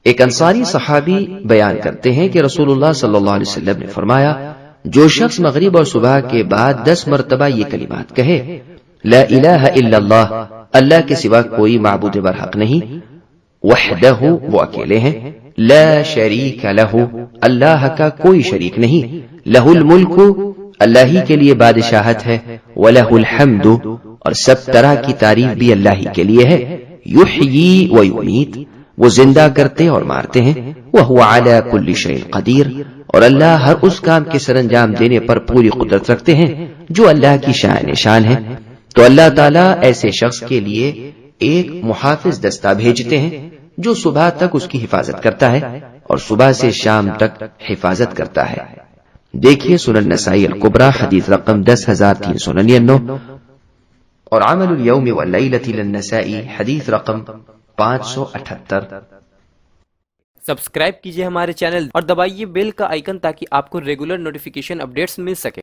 ایک انصاری صحابی بیان کرتے ہیں کہ رسول اللہ صلی اللہ علیہ وسلم نے فرمایا، جو شخص مغرب اور صبح کے بعد 10 مرتبہ یہ کلمات کہے، لا الہ الا اللہ، اللہ کے سوا کوئی معبود برحق نہیں، وحدہ، وہ اکیلے ہیں، لا شریک لہ، اللہ کا کوئی شریک نہیں، لہ الملک، اللہ ہی کے لیے بادشاہت ہے، وَلَهُ الْحَمْدُ، اور سب طرح کی تعریف بھی اللہ ہی کے لیے ہے، یحیی و یمیت، وہ زندہ کرتے اور مارتے ہیں، وَهُوَ عَلَى كُلِّ شَيْءٍ قَدِيرٌ، اور اللہ ہر اس کام کے سر انجام دینے پر پوری قدرت رکھتے ہیں جو اللہ کی شان شان ہے۔ تو اللہ تعالیٰ ایسے شخص کے لیے ایک محافظ دستہ بھیجتے ہیں جو صبح تک اس کی حفاظت کرتا ہے اور صبح سے شام تک حفاظت کرتا ہے۔ دیکھیے سنن نسائی الکبریٰ حدیث رقم 10399 اور عمل اليوم واللیلۃ للنسائی حدیث رقم 578۔ سبسکرائب کیجئے ہمارے چینل اور دبائیے بیل کا آئیکن تاکہ آپ کو ریگولر نوٹیفیکیشن اپڈیٹس مل سکے۔